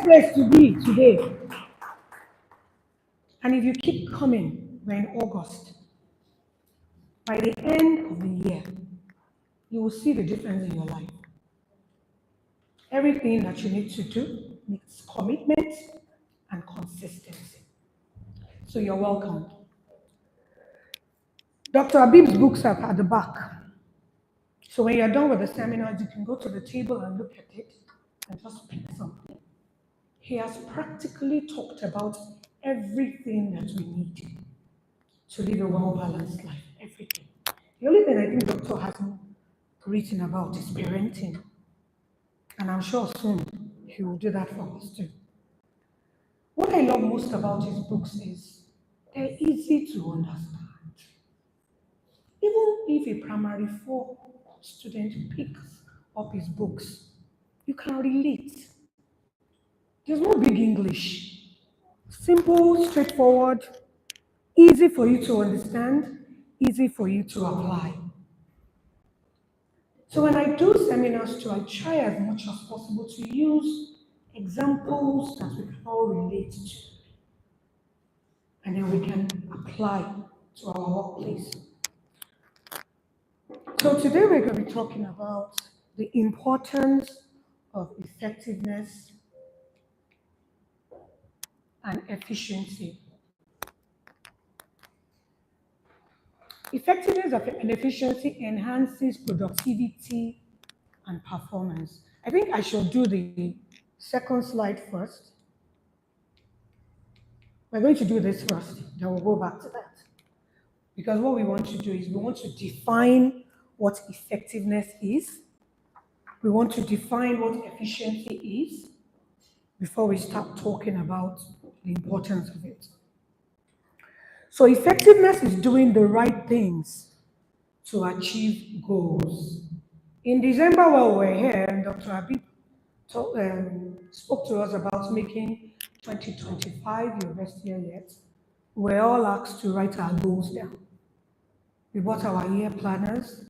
place to be today. And if you keep coming, we're in August. By the end of the year, you will see the difference in your life. Everything that you need to do needs commitment and consistency. So you're welcome. Dr. Abib's books are at the back. So when you're done with the seminars, you can go to the table and look at it and just pick something. He has practically talked about everything that we need to live a well-balanced life. Everything. The only thing I think Doctor hasn't written about is parenting. And I'm sure soon he will do that for us too. What I love most about his books is they're easy to understand. Even if a primary four student picks up his books, you can relate. There's no big English. Simple, straightforward, easy for you to understand, easy for you to apply. So when I do seminars too, I try as much as possible to use examples that we can all relate to, and then we can apply to our workplace. So today we're going to be talking about the importance of effectiveness and efficiency. Effectiveness and efficiency enhances productivity and performance. I think I should do the second slide first. We're going to do this first, then we'll go back to that. Because what we want to do is we want to define what effectiveness is. We want to define what efficiency is before we start talking about the importance of it. So effectiveness is doing the right things to achieve goals. In December, while we were here, Dr. Abib spoke to us about making 2025 your best year yet. We're all asked to write our goals down. We bought our year planners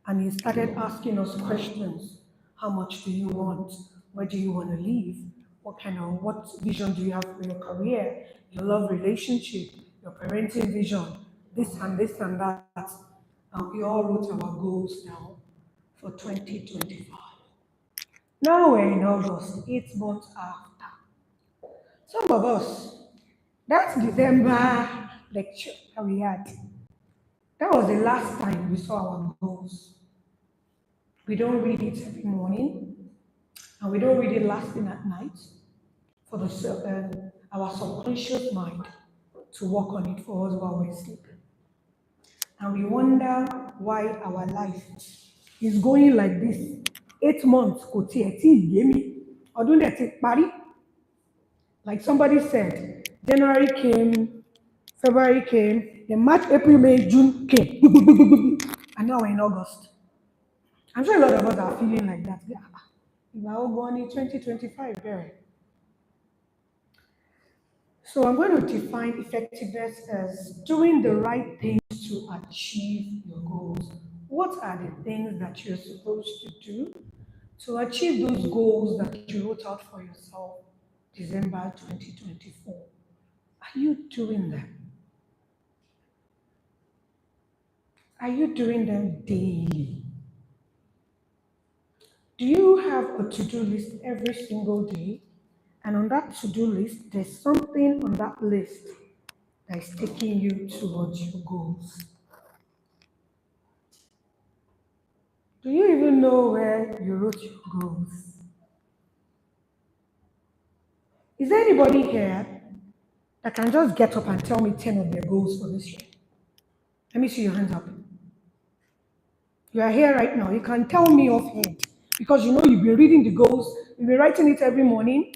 and he started asking us questions. How much do you want? Where do you want to live? What vision do you have for your career, your love relationship, your parenting vision, this and that. And we all wrote our goals down for 2025. Now we're in August, 8 months after. Some of us, that December lecture that we had, that was the last time we saw our goals. We don't read it every morning, and we don't read it last thing at night for our subconscious mind to work on it for us while we're sleeping. And we wonder why our life is going like this. 8 months, kò tiẹ̀ tí yé mi. Ọdún dẹ̀ ti parí. Like somebody said, January came, February came, then March, April, May, June came. And now we're in August. I'm sure a lot of us are feeling like that. We're all going in 2025 there. So I'm going to define effectiveness as doing the right things to achieve your goals. What are the things that you're supposed to do to achieve those goals that you wrote out for yourself December 2024? Are you doing them? Are you doing them daily? Do you have a to-do list every single day? And on that to-do list, there's something on that list that is taking you towards your goals. Do you even know where you wrote your goals? Is there anybody here that can just get up and tell me 10 of their goals for this year? Let me see your hands up. You are here right now. You can tell me offhand because you know you've been reading the goals, you've been writing it every morning,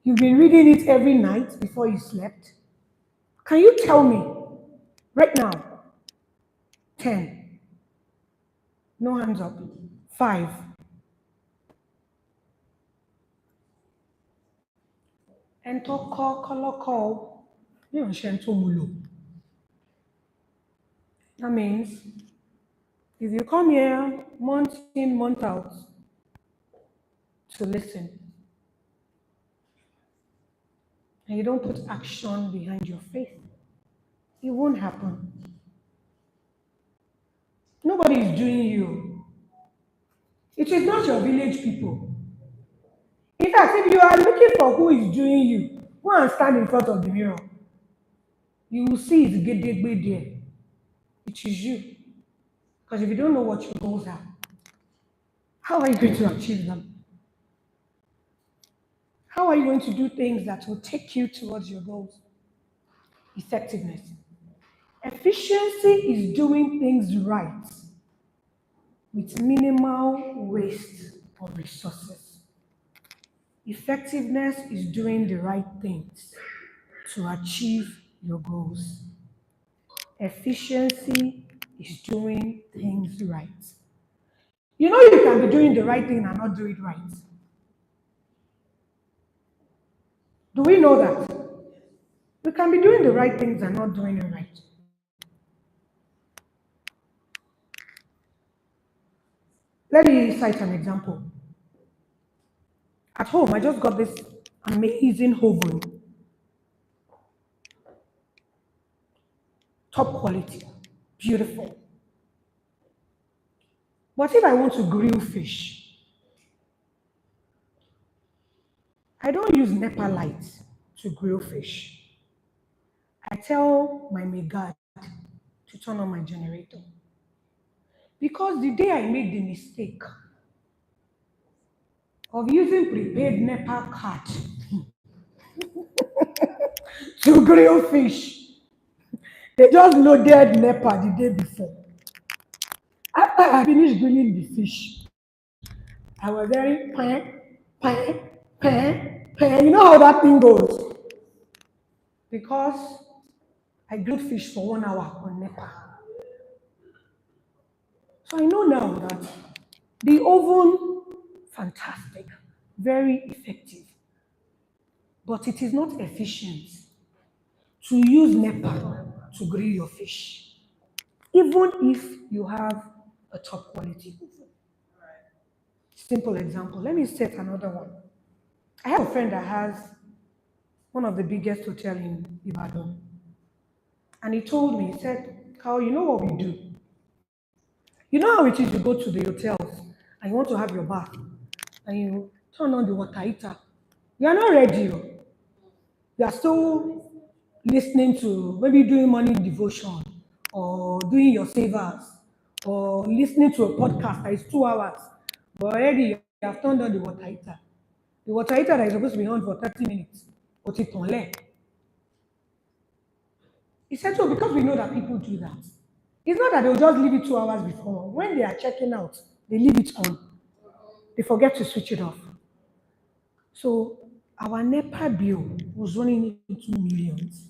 you've been reading it every night before you slept. Can you tell me right now? 10. No hands up. 5. And to call. That means if you come here month in, month out to listen, and you don't put action behind your faith, it won't happen. Nobody is doing you. It is not your village people. In fact, if you are looking for who is doing you, go and stand in front of the mirror. You will see it's gedegbe there. It is you. Because if you don't know what your goals are, how are you going to achieve them? How are you going to do things that will take you towards your goals? Effectiveness. Efficiency is doing things right with minimal waste of resources. Effectiveness is doing the right things to achieve your goals. Efficiency is doing things right. You know you can be doing the right thing and not do it right. Do we know that? We can be doing the right things and not doing it right. Let me cite an example. At home, I just got this amazing oven, top quality, beautiful. But if I want to grill fish, I don't use NEPA lights to grill fish. I tell my maid to turn on my generator. Because the day I made the mistake of using prepaid NEPA card to grill fish, they just loaded NEPA the day before. After I finished grilling the fish, I was very pan, pan. You know how that thing goes? Because I grilled fish for 1 hour on NEPA. So I know now that the oven, fantastic, very effective, but it is not efficient to use NEPA to grill your fish, even if you have a top quality oven. Simple example. Let me set another one. I have a friend that has one of the biggest hotel in Ibadan. And he told me, he said, Carl, you know what we do? You know how it is you go to the hotels and you want to have your bath and you turn on the water heater. You are not ready. Oh. You are still listening to maybe doing morning devotion or doing your savers or listening to a podcast that is 2 hours. But already you have turned on the water heater. The water heater that is supposed to be on for 30 minutes. But it's on left. He said so because we know that people do that. It's not that they'll just leave it 2 hours before. When they are checking out, they leave it on. They forget to switch it off. So our NEPA bill was running into millions.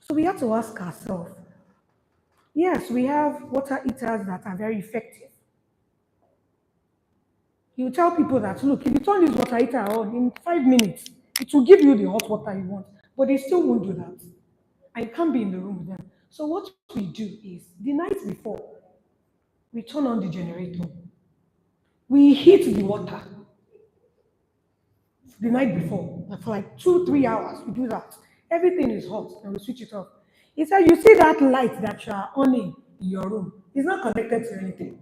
So we have to ask ourselves, yes, we have water heaters that are very effective. You tell people that, look, if you turn this water heater on in 5 minutes, it will give you the hot water you want. But they still won't do that. And you can't be in the room with them. So what we do is, the night before, we turn on the generator. We heat the water the night before. For like 2, 3 hours, we do that. Everything is hot, and we switch it off. He said, you see that light that you are on in your room, it's not connected to anything.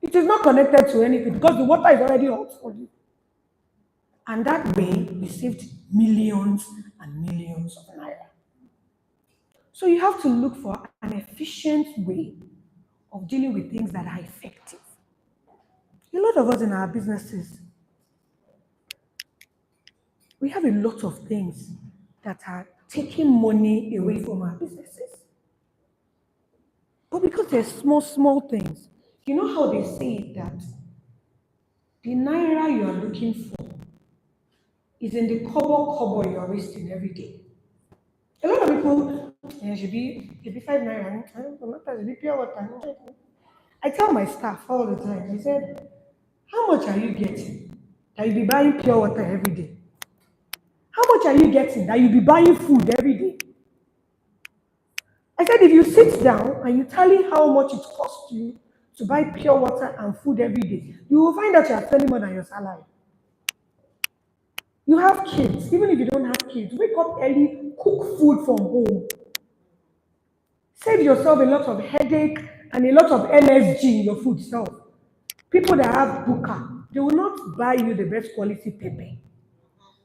It is not connected to anything because the water is already hot for you. And that way, we saved millions and millions of naira. So you have to look for an efficient way of dealing with things that are effective. A lot of us in our businesses, we have a lot of things that are taking money away from our businesses. But because they're small, small things, you know how they say it that the naira you are looking for is in the kobo you are wasting every day. A lot of people, yeah, should be 5 naira. I don't know, should be pure water. I tell my staff all the time, I said, how much are you getting that you be buying pure water every day? How much are you getting that you be buying food every day? I said, if you sit down and you tally how much it costs you to buy pure water and food every day, you will find that you are spending more than your salary. You have kids, even if you don't have kids, wake up early, cook food from home. Save yourself a lot of headache and a lot of MSG in your food self. People that have buka, they will not buy you the best quality pepper.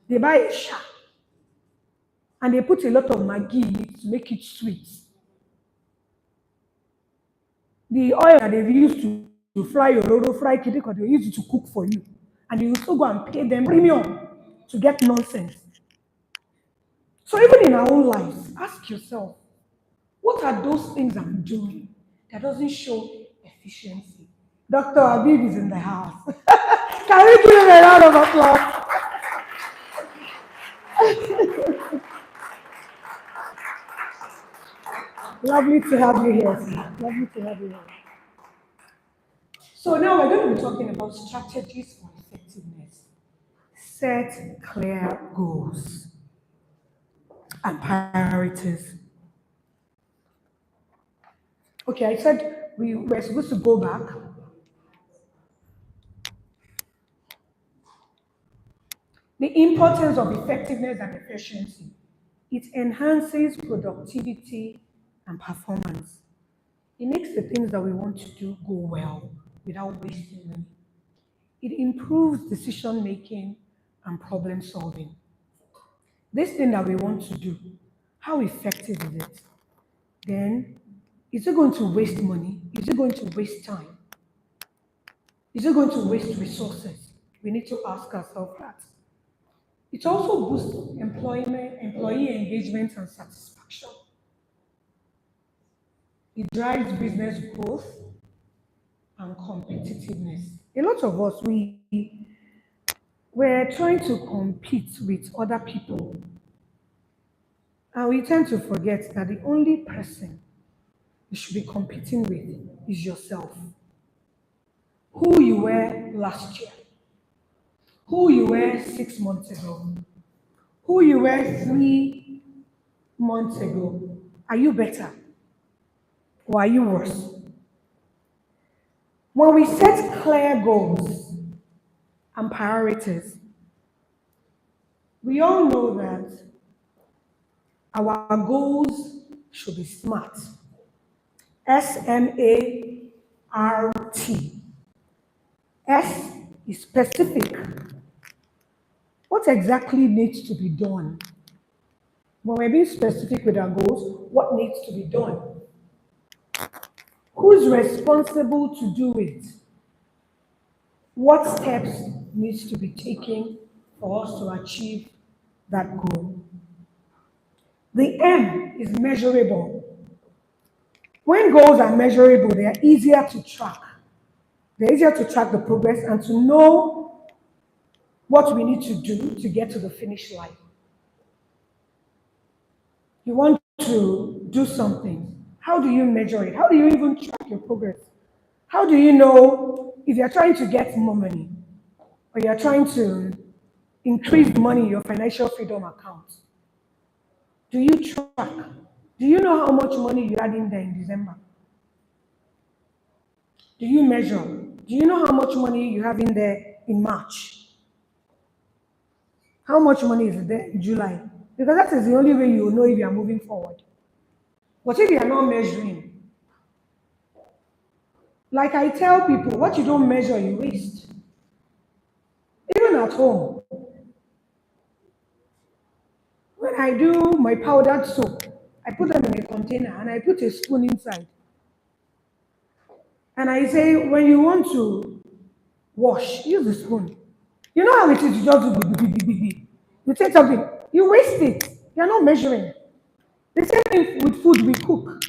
They buy a sha and they put a lot of maggi in it to make it sweet. The oil that they've used to fry your rodo, fry kidiko, they use it to cook for you. And you still go and pay them premium to get nonsense. So even in our own lives, ask yourself, what are those things I'm doing that doesn't show efficiency? Dr. Abib is in the house. Can we give him a round of applause? Lovely to have you here, sir. Lovely to have you here. So now we're going to be talking about strategies for effectiveness. Set clear goals and priorities. Okay, I said we were supposed to go back. The importance of effectiveness and efficiency. It enhances productivity and performance. It makes the things that we want to do go well without wasting money. It improves decision making and problem solving. This thing that we want to do, how effective is it? Then, is it going to waste money? Is it going to waste time? Is it going to waste resources? We need to ask ourselves that. It also boosts employee engagement and satisfaction. It drives business growth and competitiveness. A lot of us, we're trying to compete with other people, and we tend to forget that the only person you should be competing with is yourself. Who you were last year, who you were 6 months ago, who you were 3 months ago. Are you better or are you worse? When we set clear goals and priorities, we all know that our goals should be SMART. SMART. S is specific. What exactly needs to be done? When we're being specific with our goals, what needs to be done? Who's responsible to do it? What steps needs to be taken for us to achieve that goal? The M is measurable. When goals are measurable, they are easier to track. They're easier to track the progress and to know what we need to do to get to the finish line. You want to do something. How do you measure it? How do you even track your progress? How do you know if you're trying to get more money or you're trying to increase the money in your financial freedom account? Do you track? Do you know how much money you had in there in December? Do you measure? Do you know how much money you have in there in March? How much money is there in July? Because that is the only way you will know if you are moving forward. But if you are not measuring, like I tell people, what you don't measure, you waste. Even at home, when I do my powdered soap, I put them in a container and I put a spoon inside. And I say, when you want to wash, use the spoon. You know how it is, you just do big, big, big, big, big. You take something, you waste it. You're not measuring. The same thing with food we cook.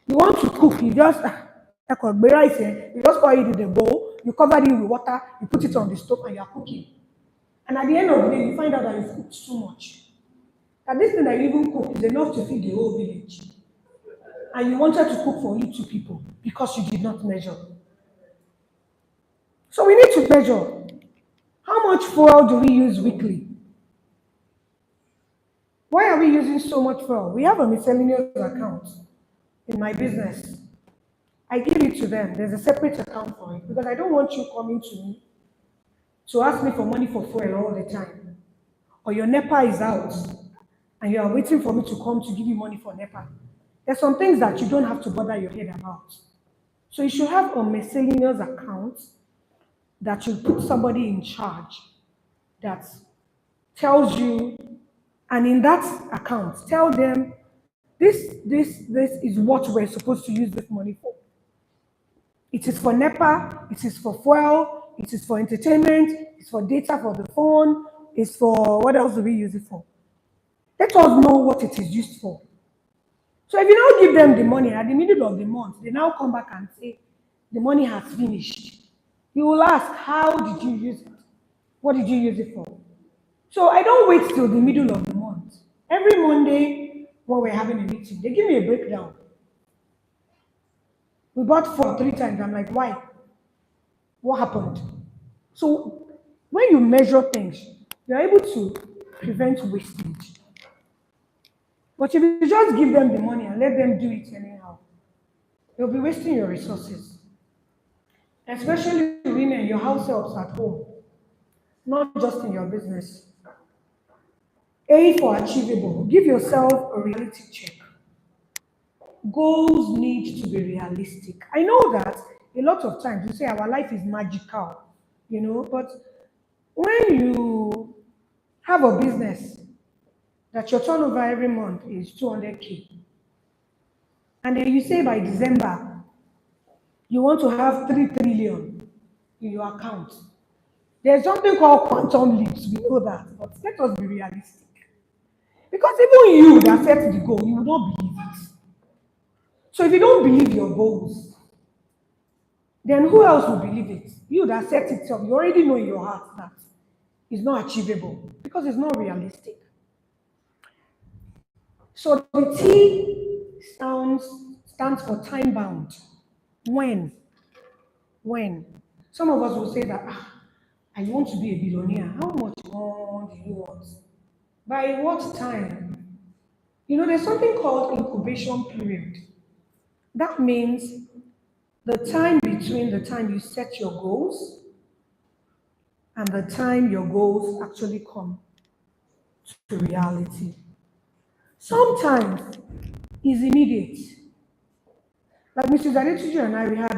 You want to cook, you just rice, you just pour it in the bowl, you cover it with water, you put it on the stove, and you're cooking. And at the end of the day, you find out that you've cooked too much. That this thing that you even cook is enough to feed the whole village. And you wanted to cook for only 2 people because you did not measure. So we need to measure. How much fuel do we use weekly? Why are we using so much fuel? We have a miscellaneous account in my business. I give it to them. There's a separate account for it because I don't want you coming to me to ask me for money for fuel all the time. or your NEPA is out and you are waiting for me to come to give you money for NEPA. There's some things that you don't have to bother your head about. So you should have a miscellaneous account that you put somebody in charge that tells you, and in that account, tell them this is what we're supposed to use this money for. It is for NEPA, it is for fuel, it is for entertainment, it's for data for the phone, it's for what else do we use it for? Let us know what it is used for. So if you don't give them the money at the middle of the month, they now come back and say, the money has finished. You will ask, how did you use it? What did you use it for? So I don't wait till the middle of the month. Every Monday, when we're having a meeting, they give me a breakdown. We bought four 3 times. I'm like, why? What happened? So when you measure things, you're able to prevent wastage. But if you just give them the money and let them do it anyhow, you'll be wasting your resources. Especially women, your house helps at home, not just in your business. A for achievable. Give yourself a reality check. Goals need to be realistic. I know that a lot of times you say our life is magical, but when you have a business that your turnover every month is 200K, and then you say by December you want to have 3 trillion in your account, there's something called quantum leaps. We know that, but let us be realistic. Because even you that set the goal, you will not believe it. So if you don't believe your goals, then who else will believe it? You that set it up, you already know in your heart that it's not achievable because it's not realistic. So the T stands for time bound. When? When? Some of us will say that, I want to be a billionaire. How much more do you want? By what time? There's something called incubation period. That means the time between the time you set your goals and the time your goals actually come to reality. Sometimes it's immediate. Like Mrs. Adetuju and I, we had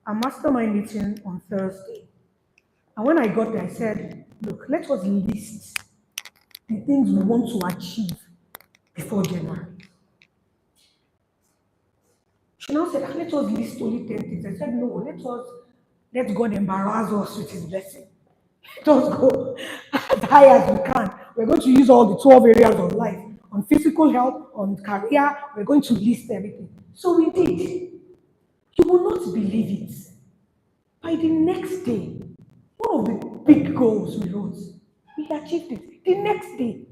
a mastermind meeting on Thursday. And when I got there, I said, look, let us list the things we want to achieve before January. She now said, let us list only 10 things. I said, no, let God embarrass us with his blessing. Let us go as high as we can. We're going to use all the 12 areas of life. On physical health, on career, we're going to list everything. So we did. You will not believe it. By the next day, one of the big goals we wrote, we achieved it. The next day.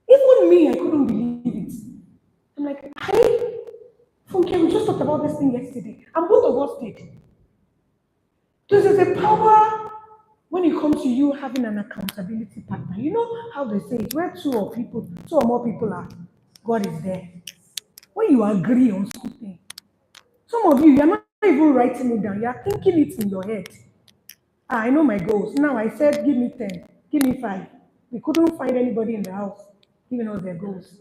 Even me, I couldn't believe it. I'm like, hey, Funke, we just talked about this thing yesterday, and both of us did. This is a power when it comes to you having an accountability partner. You know how they say it, where two or more people are, God is there. When you agree on something, some of you, you're not even writing it down, you're thinking it in your head. I know my goals. Now I said, give me 10, give me 5. We couldn't find anybody in the house giving us their goals.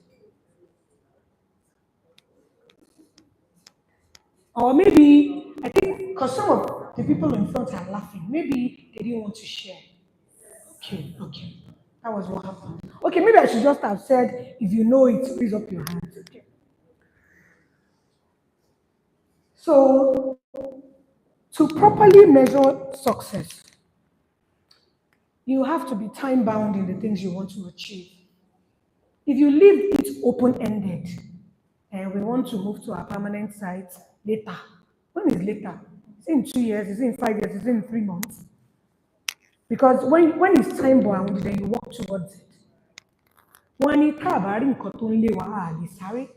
Or maybe, I think, because some of the people in front are laughing, maybe they didn't want to share. Okay. That was what happened. Okay, maybe I should just have said, if you know it, raise up your hands. Okay. So, to properly measure success, you have to be time bound in the things you want to achieve. If you leave it open ended, and we want to move to our permanent site later, when is later? Is it in 2 years? Is it in 5 years? Is it in 3 months? Because when it's time bound, then you work towards it. Wọ́n ní tá a bá rí nǹkan tó ń lé wa, a lè sáré.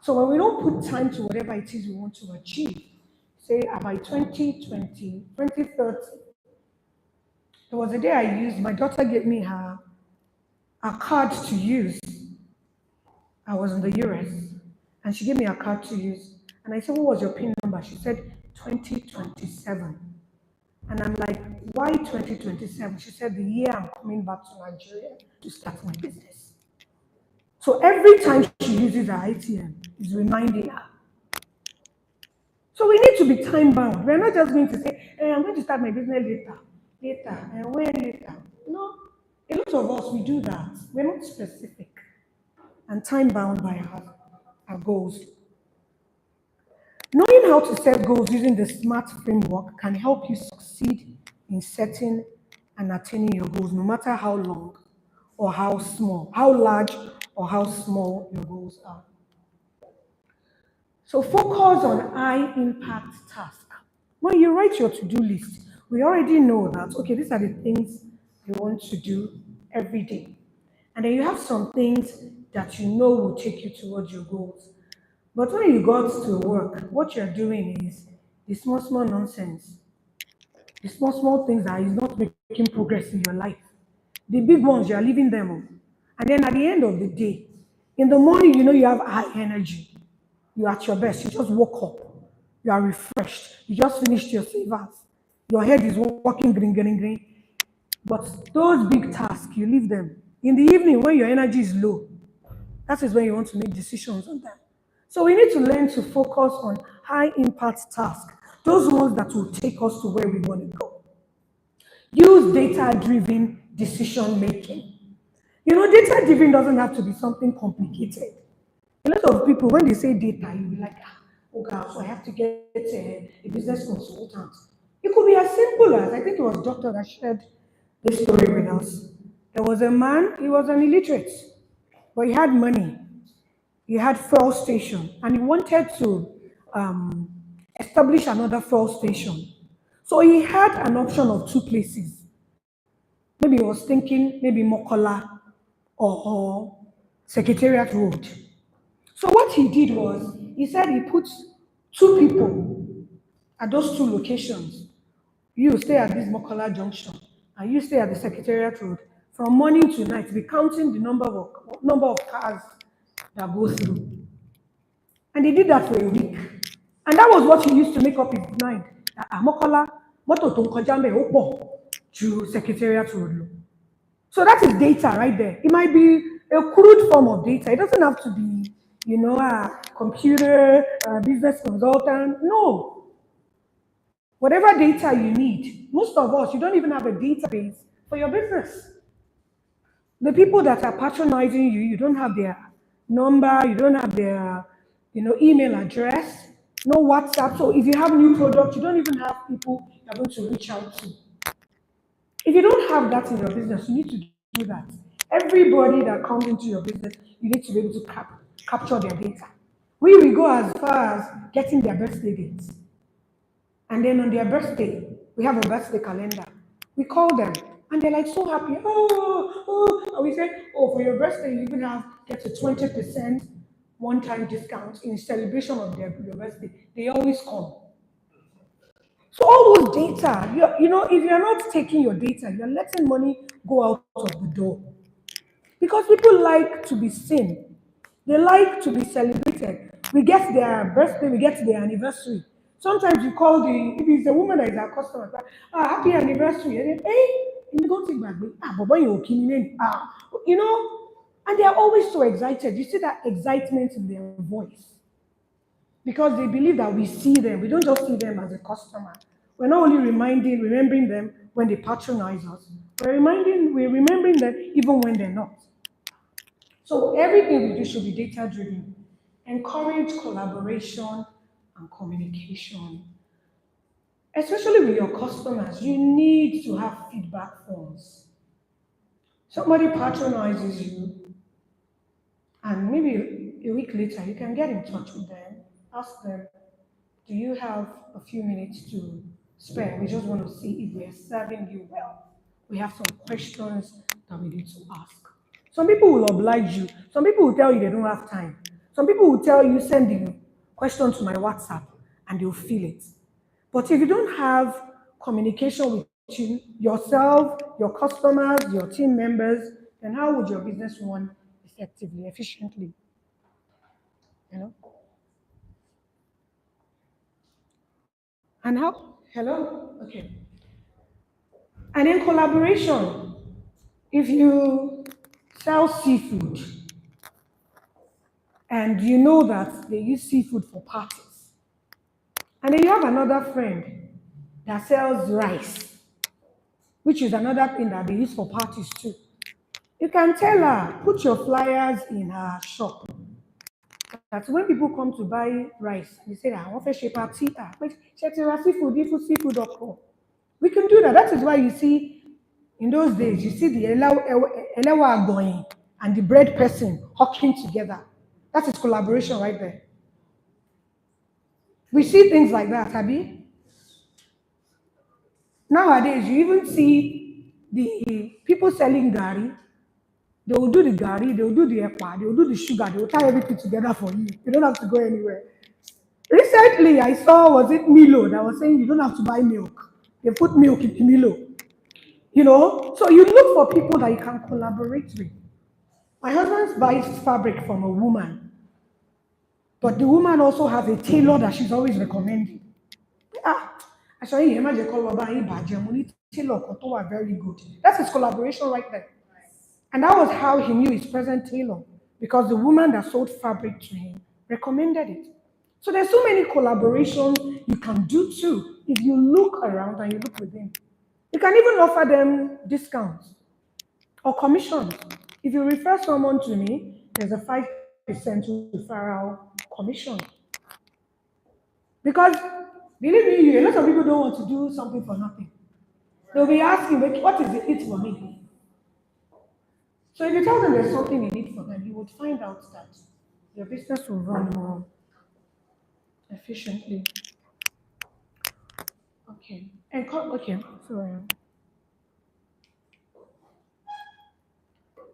So when we don't put time to whatever it is we want to achieve, say by 2020, 2030, there was a day I used, my daughter gave me a card to use. I was in the US, and she gave me a card to use. And I said, what was your PIN number? She said, 2027. And I'm like, why 2027? She said, the year I'm coming back to Nigeria to start my business. So every time she uses her ATM, is reminding her. So we need to be time bound. We're not just going to say, I'm going to start my business later, and when later. No, a lot of us, we do that. We're not specific and time bound by our goals. Knowing how to set goals using the SMART framework can help you succeed in setting and attaining your goals, no matter how long or how small, how large or how small your goals are. So focus on high impact tasks. When you write your to-do list, we already know that, okay, these are the things you want to do every day. And then you have some things that you know will take you towards your goals. But when you got to work, what you're doing is the small, small nonsense, the small, small things that is not making progress in your life. The big ones, you are leaving them on. And then at the end of the day, in the morning, you know you have high energy. You're at your best. You just woke up. You are refreshed. You just finished your savers. Your head is working green, green, green. But those big tasks, you leave them. In the evening, when your energy is low, that is when you want to make decisions on them. So we need to learn to focus on high impact tasks, those ones that will take us to where we want to go. Use data driven decision making. You know, data driven doesn't have to be something complicated. A lot of people, when they say data, you'll be like, okay, so I have to get a business consultant. It could be as simple as, I think it was doctor that shared this story with us. There was a man, he was an illiterate, but he had money. He had fuel station, and he wanted to um, establish another fuel station. So he had an option of two places. Maybe he was thinking maybe Mokola or Secretariat Road. So what he did was he said he put two people at those two locations. You stay at this Mokola junction and you stay at the Secretariat Road. From morning to night, be counting the number of cars that go through. And he did that for a week. And that was what he used to make up his mind. That Mokola, mọ́tò tó ń kọjá ńbẹ̀ ó pọ̀ ju Secretariat Road lọ. So that is data right there. It might be a crude form of data. It doesn't have to be, a computer, a business consultant. No. Whatever data you need, most of us, you don't even have a database for your business. The people that are patronizing you, you don't have their number, you don't have their, email address, no WhatsApp. So if you have new products, you don't even have people you're going to reach out to. If you don't have that in your business, you need to do that. Everybody that comes into your business, you need to be able to capture their data. We will go as far as getting their birthday dates. And then on their birthday, we have a birthday calendar. We call them, and they're like so happy. And we say, oh, for your birthday, you even get a 20% one-time discount in celebration of your birthday. They always come. So all those data, if you're not taking your data, you're letting money go out of the door. Because people like to be seen. They like to be celebrated. We get their birthday, we get their anniversary. Sometimes you call if it's a woman that is our customer, like, happy anniversary. And then, hey, you go to my Baba, you and they are always so excited. You see that excitement in their voice because they believe that we see them. We don't just see them as a customer. We're not only remembering them when they patronize us. We're remembering them even when they're not. So everything we do should be data driven. Encourage collaboration and communication. Especially with your customers, you need to have feedback forms. Somebody patronizes you, and maybe a week later, you can get in touch with them, ask them, do you have a few minutes to spare? We just want to see if we're serving you well. We have some questions that we need to ask. Some people will oblige you. Some people will tell you they don't have time. Some people will tell you, send the question to my WhatsApp and they'll fill it. But if you don't have communication with yourself, your customers, your team members, then how would your business run effectively, efficiently? You know? And how? Hello? Okay. And in collaboration, if you sell seafood and you know that they use seafood for parties, and then you have another friend that sells rice, which is another thing that they use for parties too. You can tell her, put your flyers in her shop. That when people come to buy rice, they say that I want to shape up tea. But seafood, if seafood or we can do that. That is why you see in those days, you see the elewa going and the bread person hawking together. That is collaboration right there. We see things like that, Abby. Nowadays, you even see the people selling gari. They will do the gari, they will do the ekwa, they will do the sugar, they will tie everything together for you. You don't have to go anywhere. Recently, I saw, was it Milo, that was saying you don't have to buy milk. They put milk in the Milo. So you look for people that you can collaborate with. My husband buys fabric from a woman, but the woman also has a tailor that she's always recommending. Ah, I saw him, imagine call Baba Ibaje, money tailor, Koto are very good. That's his collaboration right there. And that was how he knew his present tailor, because the woman that sold fabric to him recommended it. So there's so many collaborations you can do too if you look around and you look within. You can even offer them discounts or commissions. If you refer someone to me, there's a 5% referral commission. Because believe me, a lot of people don't want to do something for nothing. They'll be asking, "Wait, what is it for me?" So if you tell them there's something in it for them, you would find out that your business will run more efficiently. Okay. Okay. So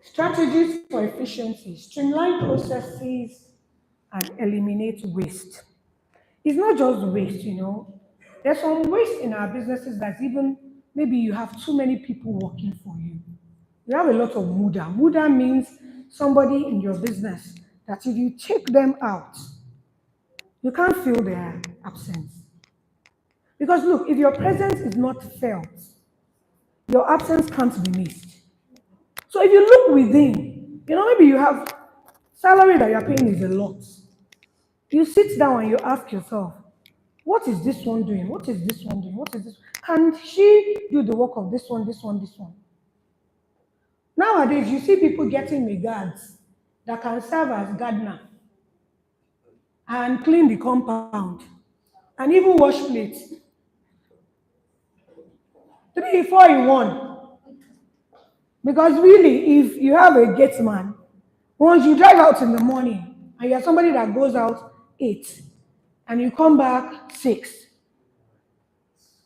strategies for efficiency: streamline processes and eliminate waste. It's not just waste. There's some waste in our businesses that's even maybe you have too many people working for you. You have a lot of muda. Muda means somebody in your business that if you take them out, you can't feel their absence. Because look, if your presence is not felt, your absence can't be missed. So if you look within, maybe you have salary that you're paying is a lot. You sit down and you ask yourself, what is this one doing? What is this one doing? What is this? Can she do the work of this one, this one, this one? Nowadays, you see people getting guards that can serve as gardener and clean the compound and even wash plates. 3, 4 in one. Because really, if you have a gate man, once you drive out in the morning and you're somebody that goes out 8 and you come back 6,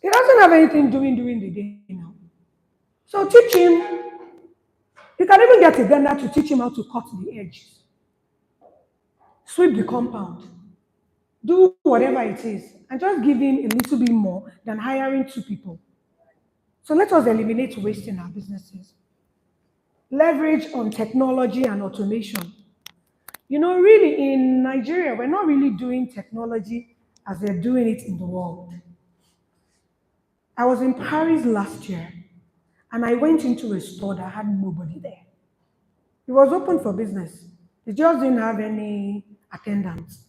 he doesn't have anything doing during the day now. So teach him. You can even get a gardener to teach him how to cut the edges, sweep the compound, do whatever it is, and just give him a little bit more than hiring 2 people. So let us eliminate waste in our businesses. Leverage on technology and automation. Really in Nigeria, we're not really doing technology as they're doing it in the world. I was in Paris last year and I went into a store that had nobody there. It was open for business. It just didn't have any attendants.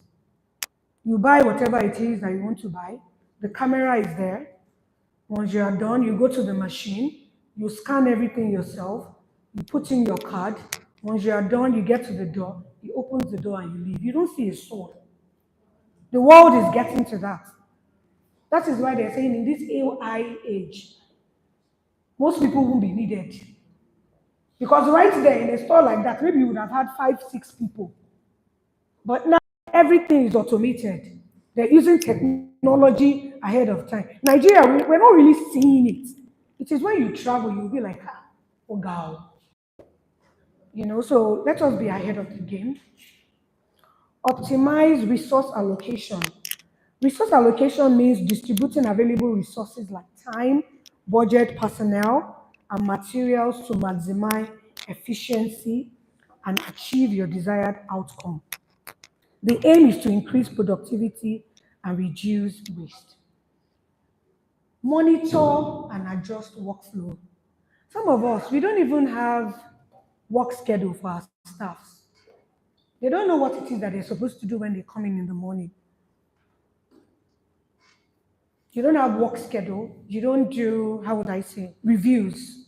You buy whatever it is that you want to buy. The camera is there. Once you are done, you go to the machine, you scan everything yourself, you put in your card. Once you are done, you get to the door, he opens the door and you leave. You don't see a soul. The world is getting to that. That is why they're saying in this AI age, most people won't be needed. Because right there in a store like that, maybe you would have had 5, 6 people. But now everything is automated. They're using technology ahead of time. Nigeria, we're not really seeing it. It is when you travel, you'll be like, oh, God. So let us be ahead of the game. Optimize resource allocation. Resource allocation means distributing available resources like time, budget, personnel, and materials to maximize efficiency and achieve your desired outcome. The aim is to increase productivity and reduce waste. Monitor and adjust workflow. Some of us, we don't even have work schedule for our staffs. They don't know what it is that they're supposed to do when they come in the morning. You don't have work schedule. You don't do, how would I say, reviews.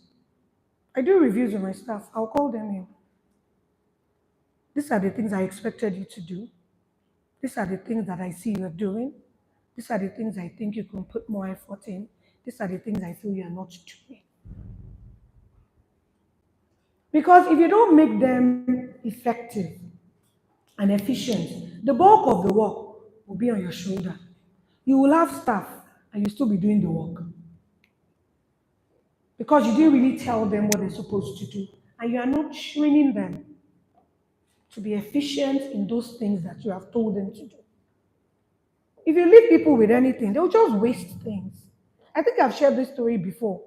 I do reviews with my staff. I'll call them in. These are the things I expected you to do. These are the things that I see you're doing. These are the things I think you can put more effort in. These are the things I feel you're not doing. Because if you don't make them effective and efficient, the bulk of the work will be on your shoulder. You will have staff and you still be doing the work because you didn't really tell them what they're supposed to do and you are not training them to be efficient in those things that you have told them to do. If you leave people with anything, they'll just waste things. I think I've shared this story before.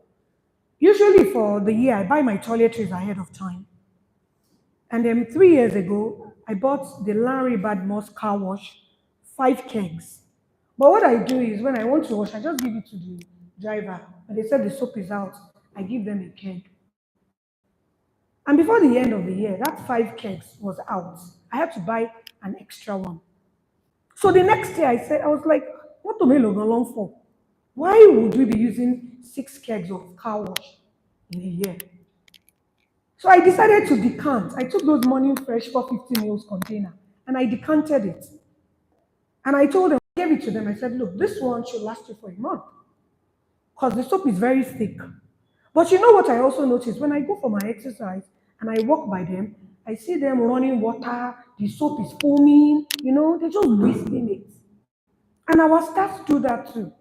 Usually for the year, I buy my toiletries ahead of time. And then 3 years ago, I bought the Larry Badmoss car wash, 5 kegs. But what I do is when I want to wash, I just give it to the driver. And they said the soap is out. I give them a keg. And before the end of the year, that 5 kegs was out. I had to buy an extra one. So the next day I was like, what to me long for? Why would we be using 6 kegs of car wash in a year? So I decided to decant. I took those Morning Fresh 450 mils container and I decanted it. And I told them, I gave it to them. I said, look, this one should last you for a month because the soap is very thick. But you know what I also noticed? When I go for my exercise and I walk by them, I see them running water, the soap is foaming, they're just wasting it. And our staff do that too.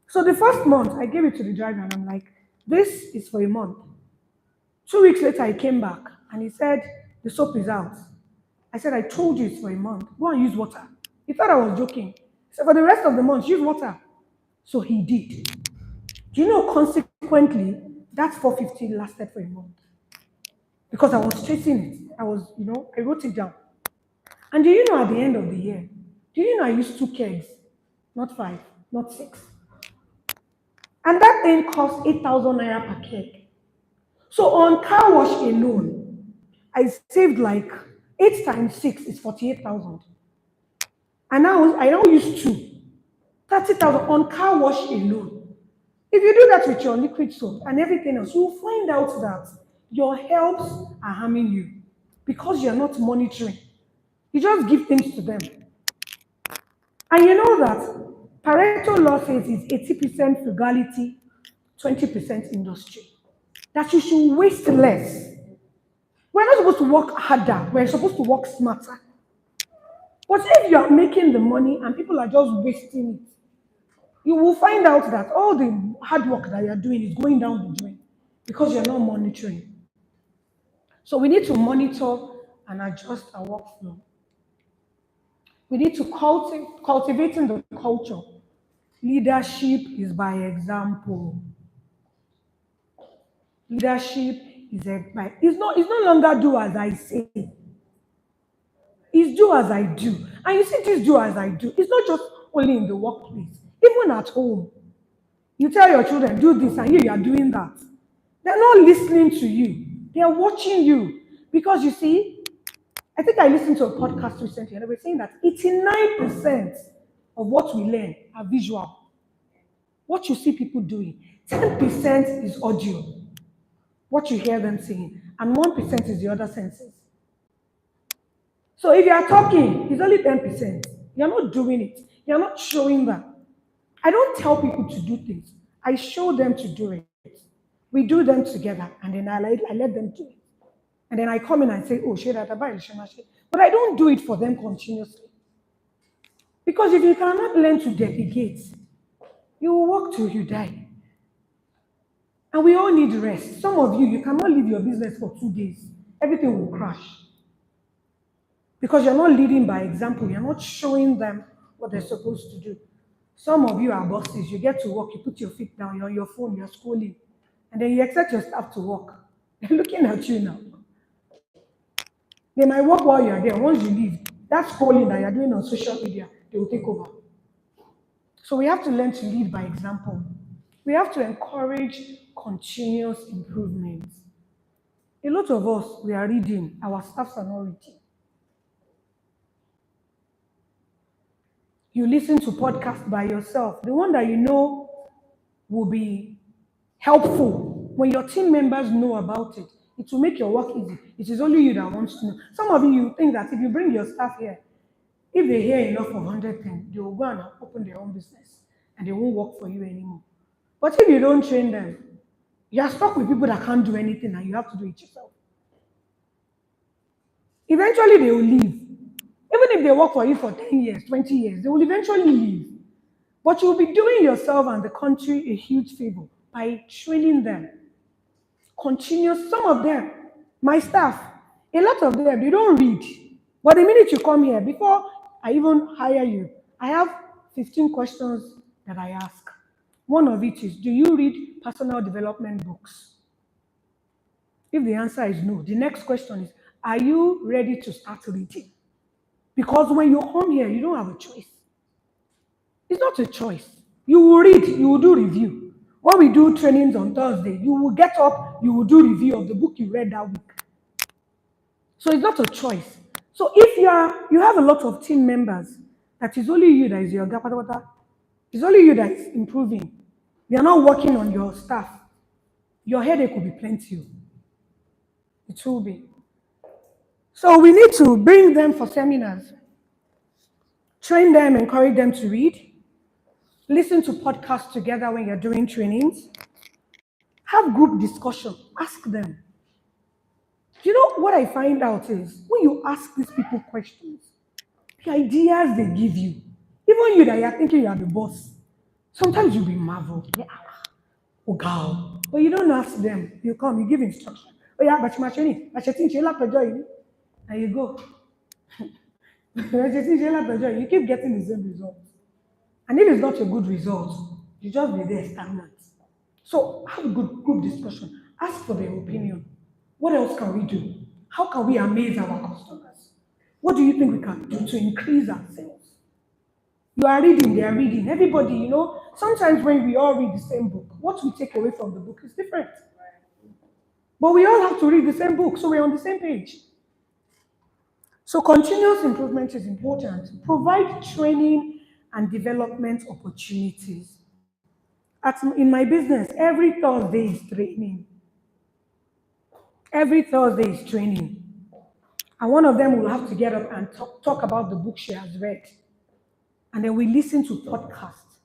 So the first month, I gave it to the driver and I'm like, this is for a month. 2 weeks later, I came back and he said, the soap is out. I said, I told you it's for a month. Go and use water. He thought I was joking. He said, for the rest of the month, use water. So he did. Do you know, consequently, that 450 lasted for a month. Because I was chasing it. I wrote it down. And do you know at the end of the year, do you know I used 2 kegs? Not 5, not 6. And that thing cost 8,000 naira per keg. So on car wash alone, I saved like 8 times 6 is 48,000. And now I now use 2. 30,000 on car wash alone. If you do that with your liquid soap and everything else, you will find out that your helps are harming you because you're not monitoring. You just give things to them. And you know that Pareto law says it's 80% frugality, 20% industry. That you should waste less. We're not supposed to work harder, we're supposed to work smarter. But if you are making the money and people are just wasting it, you will find out that all the hard work that you're doing is going down the drain because you're not monitoring. So we need to monitor and adjust our workflow. We need to cultivating the culture. Leadership is by example. Leadership is it's no longer do as I say. It's do as I do. And you see this do as I do. It's not just only in the workplace, even at home. You tell your children, do this, and you are doing that. They're not listening to you. They are watching you. Because you see, I think I listened to a podcast recently, and they were saying that 89% of what we learn are visual. What you see people doing. 10% is audio, what you hear them saying, and 1% is the other senses. So if you are talking, it's only 10%. You're not doing it. You're not showing them. I don't tell people to do things. I show them to do it. We do them together, and then I let them do it. And then I come in and say, oh, share that, but I don't do it for them continuously. Because if you cannot learn to delegate, you will work till you die. And we all need rest. Some of you, you cannot leave your business for 2 days. Everything will crash. Because you're not leading by example. You're not showing them what they're supposed to do. Some of you are bosses. You get to work, you put your feet down, you're on your phone, you're scrolling. And then you expect your staff to work. They're looking at you now. They might work while you're there. Once you leave, that scrolling that you're doing on social media, they will take over. So we have to learn to lead by example. We have to encourage continuous improvement. A lot of us, we are reading, our staffs are not reading. You listen to podcasts by yourself, the one that you know will be helpful. When your team members know about it, it will make your work easy. It is only you that wants to know. Some of you think that if you bring your staff here, if they hear enough of 100 things, they will go and open their own business and they won't work for you anymore. But if you don't train them, you are stuck with people that can't do anything and you have to do it yourself. Eventually, they will leave. Even if they work for you for 10 years, 20 years, they will eventually leave. But you'll be doing yourself and the country a huge favor by training them. Continuous, some of them, my staff, a lot of them, they don't read. But the minute you come here, before I even hire you, I have 15 questions that I ask. One of it is, do you read personal development books? If the answer is no, the next question is, are you ready to start reading? Because when you come here, you don't have a choice. It's not a choice. You will read, you will do review. When we do trainings on Thursday, you will get up, you will do review of the book you read that week. So it's not a choice. So if you have a lot of team members, that is only you that is your gapatawata, it's only you that is improving. You're not working on your staff. Your headache will be plenty. It will be. So we need to bring them for seminars, train them, encourage them to read, listen to podcasts together when you're doing trainings, have group discussion, ask them. You know what I find out is when you ask these people questions, the ideas they give you, even you that you're thinking you are the boss, sometimes you'll be marveled. Yeah, oh God. But you don't ask them. You come, you give instruction. Oh yeah, but and you go. You keep getting the same result. And if it's not a good result, you just be there stagnant. So have a good group discussion. Ask for their opinion. What else can we do? How can we amaze our customers? What do you think we can do to increase our sales? You are reading, they are reading. Everybody, sometimes when we all read the same book, what we take away from the book is different. But we all have to read the same book, so we're on the same page. So continuous improvement is important. Provide training and development opportunities. In my business, every Thursday is training. Every Thursday is training. And one of them will have to get up and talk about the book she has read. And then we listen to podcasts.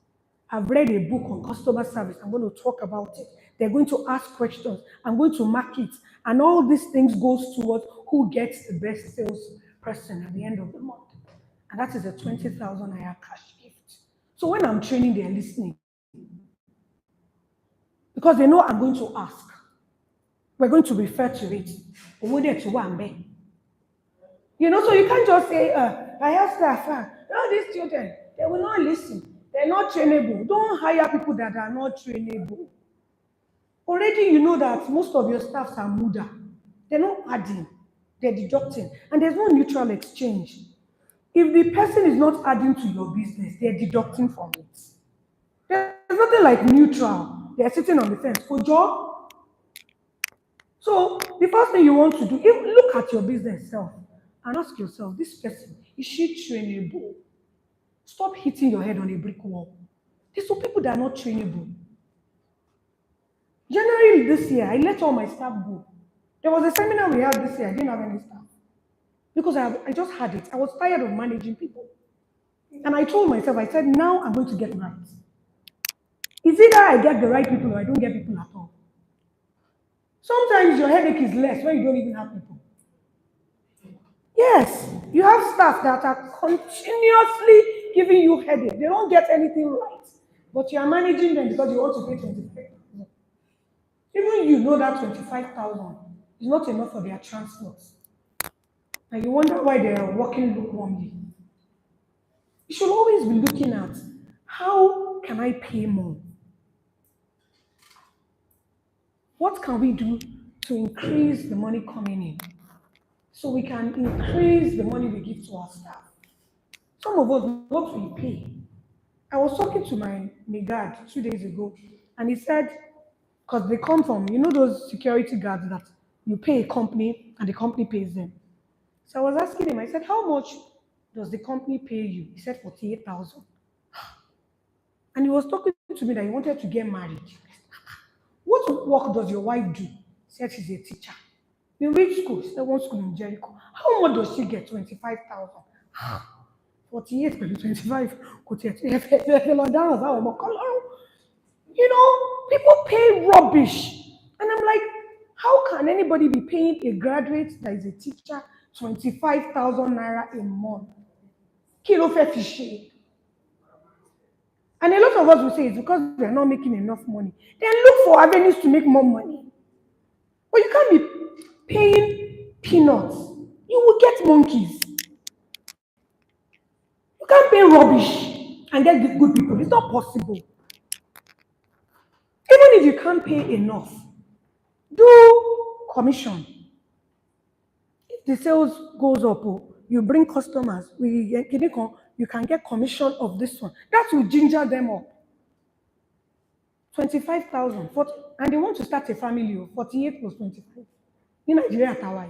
I've read a book on customer service. I'm going to talk about it. They're going to ask questions. I'm going to mark it. And all these things goes towards who gets the best sales person at the end of the month. And that is a 20,000 naira cash gift. So when I'm training, they're listening. Because they know I'm going to ask. We're going to refer to it. So you can't just say, I have staff, all these children, they will not listen. They're not trainable. Don't hire people that are not trainable. Already you know that most of your staffs are muda. They're not adding, they're deducting. And there's no neutral exchange. If the person is not adding to your business, they're deducting from it. There's nothing like neutral. They're sitting on the fence. For job. So the first thing you want to do, look at your business self and ask yourself, this person, is she trainable? Stop hitting your head on a brick wall. There's some people that are not trainable. January this year, I let all my staff go. There was a seminar we had this year, I didn't have any staff. Because I just had it. I was tired of managing people. And I told myself, I said, now I'm going to get right. It's either I get the right people or I don't get people at all. Sometimes your headache is less when you don't even have people. Yes, you have staff that are continuously giving you headache. They don't get anything right. But you are managing them because you want to pay 25,000. Even you know that 25,000 is not enough for their transport. And you wonder why they are working lukewarmly. You should always be looking at how can I pay more? What can we do to increase the money coming in? So we can increase the money we give to our staff. Some of us, what we pay. I was talking to my guard 2 days ago. And he said, because they come from, you know, those security guards that you pay a company and the company pays them. So I was asking him, I said, how much does the company pay you? He said 48,000. And he was talking to me that he wanted to get married. What work does your wife do? He said she's a teacher. In which school? She said one school in Jericho. How much does she get? 25,000. 48 pẹ̀lú 25 kò tiẹ̀ tí ẹ fẹ́ lọ dáràn sáwọn ọmọ kan lọ́rùn. You know, people pay rubbish. And I'm like, how can anybody be paying a graduate that is a teacher 25,000 naira a month? Kí ló fẹ́ fi ṣe? And a lot of us will say it's because they're not making enough money. Then look for avenues to make more money. But you can't be paying peanuts. You will get monkeys. You can't pay rubbish and get the good people. It's not possible. Even if you can't pay enough, do commission. If the sales goes up, you bring customers, you can get commission of this one. That will ginger them up. 25,000, and they want to start a family, 48 plus 25. In Nigeria, Hawaii.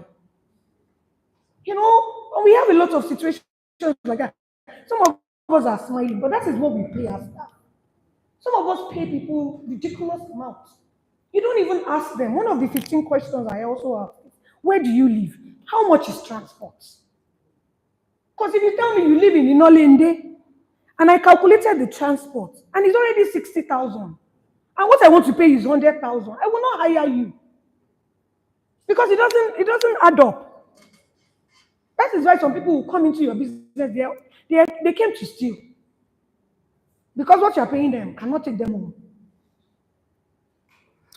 You know, we have a lot of situations like that. Some of us are smiling, but that is what we pay after. Some of us pay people ridiculous amounts. You don't even ask them. One of the 15 questions I also ask is, where do you live? How much is transport? Because if you tell me you live in Inolende, and I calculated the transport, and it's already 60,000, and what I want to pay is 100,000, I will not hire you. Because it doesn't add up. That is why some people will come into your business, they came to steal. Because what you're paying them cannot take them home.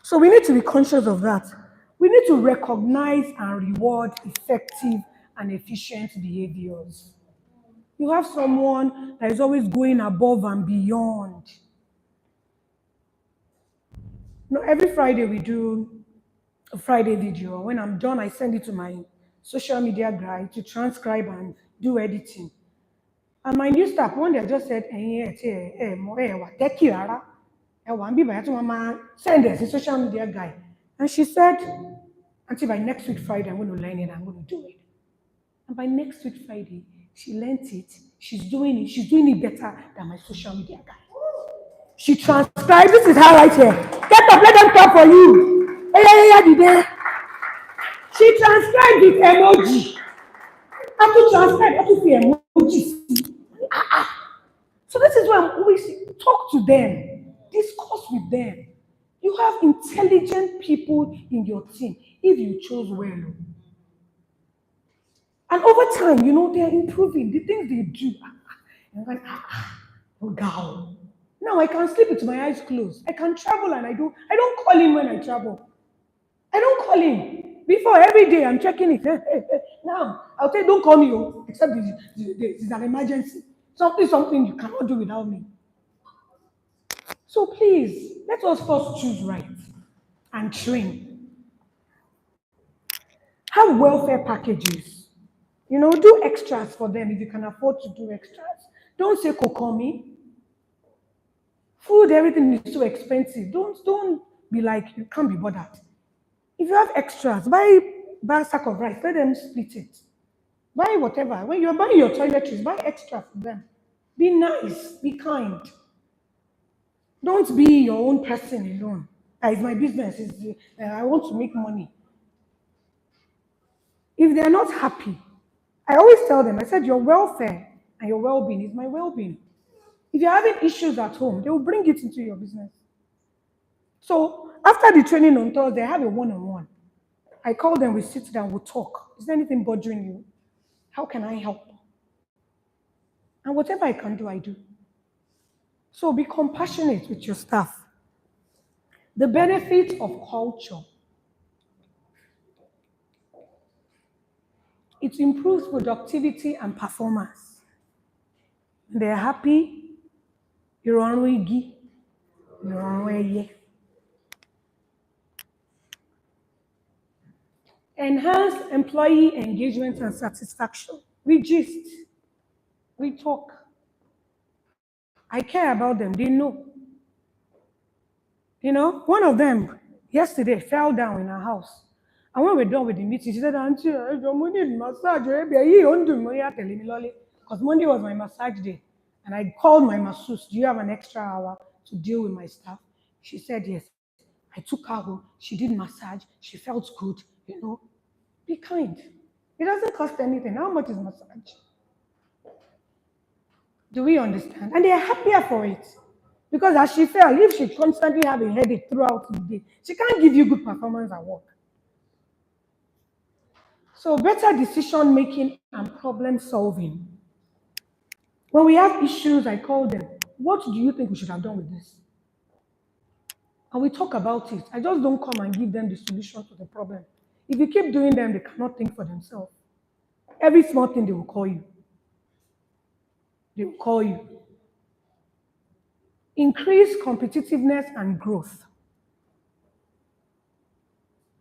So we need to be conscious of that. We need to recognize and reward effective and efficient behaviors. You have someone that is always going above and beyond. Every Friday we do a Friday video. When I'm done, I send it to my social media guy to transcribe and do editing. And my new staff, one day just said, take rara. Send it to social media guy. And she said, until by next week Friday, I'm going to learn it, I'm going to do it. And by next week Friday, she learned it, she's doing it better than my social media guy. She transcribed, this is her right here. Get up, let them talk for you. She transcribed with emoji. How to transcribe, how to say emoji. So this is why I'm always saying, talk to them, discuss with them. You have intelligent people in your team if you chose well. And over time, they're improving. The things they do. I'm like, oh God. Now I can sleep with my eyes closed. I can travel and I don't call him when I travel. I don't call him. Before every day I'm checking it. Now I'll say, don't call me, except it's an emergency. Something you cannot do without me. So please, let us first choose right and train. Have welfare packages. Do extras for them if you can afford to do extras. Don't say kokomi. Food, everything is so expensive. Don't be like you can't be bothered. If you have extras, buy a sack of rice, let them split it. Buy whatever. When you're buying your toiletries, buy extra for them. Be nice, be kind. Don't be your own person alone. It's my business. I want to make money. If they're not happy, I always tell them, I said, your welfare and your well-being is my well-being. If you're having issues at home, they will bring it into your business. So after the training on Thursday, I have a one-on-one. I call them, we sit down, we talk. Is there anything bothering you? How can I help? And whatever I can do, I do. So be compassionate with your staff. The benefit of culture. It improves productivity and performance. They're happy. You're on wigi. You're on weye. Enhance employee engagement and satisfaction. We gist. We talk. I care about them. They know. One of them yesterday fell down in our house. And when we're done with the meeting, she said, Auntie, I don't need massage. Because Monday was my massage day. And I called my masseuse, do you have an extra hour to deal with my stuff? She said, yes. I took her home. She did massage. She felt good. Be kind. It doesn't cost anything. How much is massage? Do we understand? And they are happier for it. Because as she felt, if she constantly have a headache throughout the day, she can't give you good performance at work. So better decision making and problem solving. When we have issues, I call them, what do you think we should have done with this? And we talk about it. I just don't come and give them the solution to the problem. If you keep doing them, they cannot think for themselves. Every small thing they will call you. They will call you. Increase competitiveness and growth.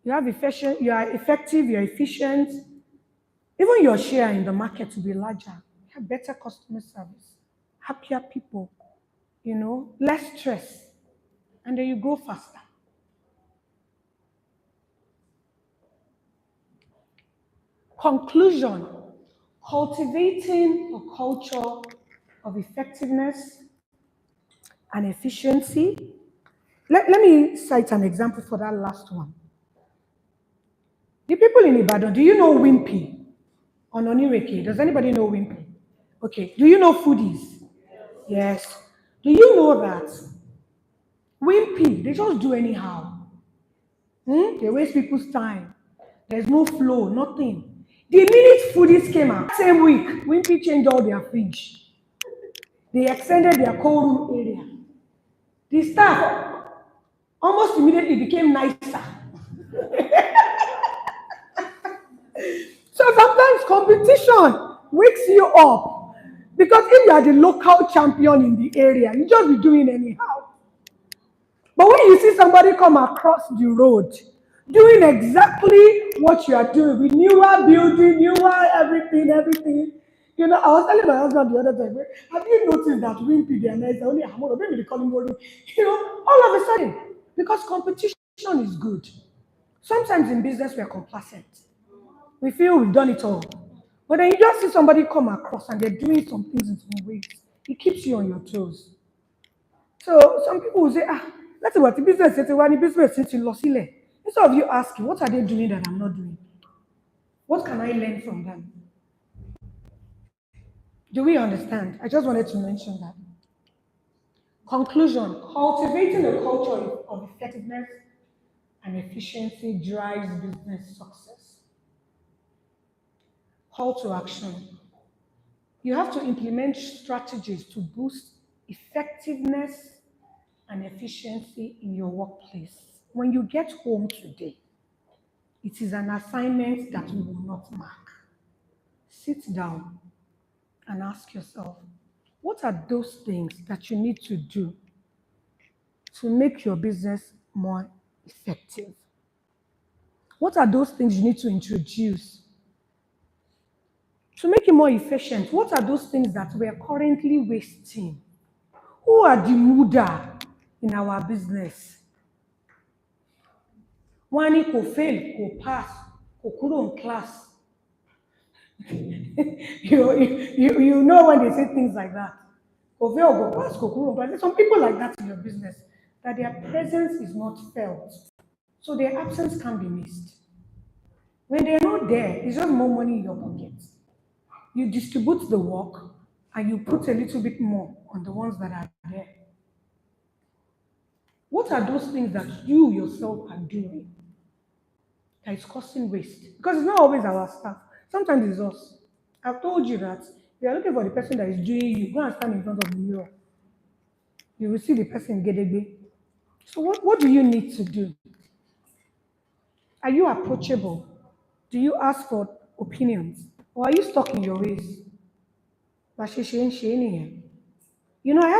You are effective, you're efficient. Even your share in the market will be larger. You have better customer service, happier people, less stress, and then you grow faster. Conclusion: cultivating a culture of effectiveness and efficiency. Let me cite an example for that last one. The people in Ibadan, do you know Wimpy or Nonireke? Does anybody know Wimpy? Okay. Do you know foodies? Yes. Do you know that Wimpy, they just do anyhow? They waste people's time. There's no flow, nothing. The minute foodies came out, same week, Wimpy changed all their fridge. They extended their cold room area. The staff almost immediately became nicer. So sometimes competition wakes you up. Because if you are the local champion in the area, you just be doing anyhow. But when you see somebody come across the road doing exactly what you are doing with newer building, newer everything. I was telling my husband the other time, have you noticed that Wimpy, they are nice, only Hamoro, maybe they call him Moro, all of a sudden, because competition is good. Sometimes in business, we are complacent. We feel we've done it all. But then you just see somebody come across and they're doing some things in some ways. It keeps you on your toes. So some people will say, that's what the business is. When the business is lost, instead of you asking, what are they doing that I'm not doing? What can I learn from them? Do we understand? I just wanted to mention that. Conclusion: cultivating a culture of effectiveness and efficiency drives business success. Call to action: you have to implement strategies to boost effectiveness and efficiency in your workplace. When you get home today, it is an assignment that we will not mark. Sit down and ask yourself, what are those things that you need to do to make your business more effective? What are those things you need to introduce to make it more efficient? What are those things that we are currently wasting? Who are the muda in our business? Wọ́n á ní kò fail, kò pass, kò kúrò in class. you know when they say things like that. Kò fail, kò pass, kò kúrò in class. There's some people like that in your business, that their presence is not felt. So their absence can be missed. When they're not there, it's just more money in your pocket. You distribute the work and you put a little bit more on the ones that are there. What are those things that you yourself are doing that is causing waste? Because it's not always our staff. Sometimes it's us. I've told you that if you're looking for the person that is doing you, go and stand in front of the mirror. You will see the person gedegbe. So what do you need to do? Are you approachable? Do you ask for opinions? Or are you stuck in your ways? I have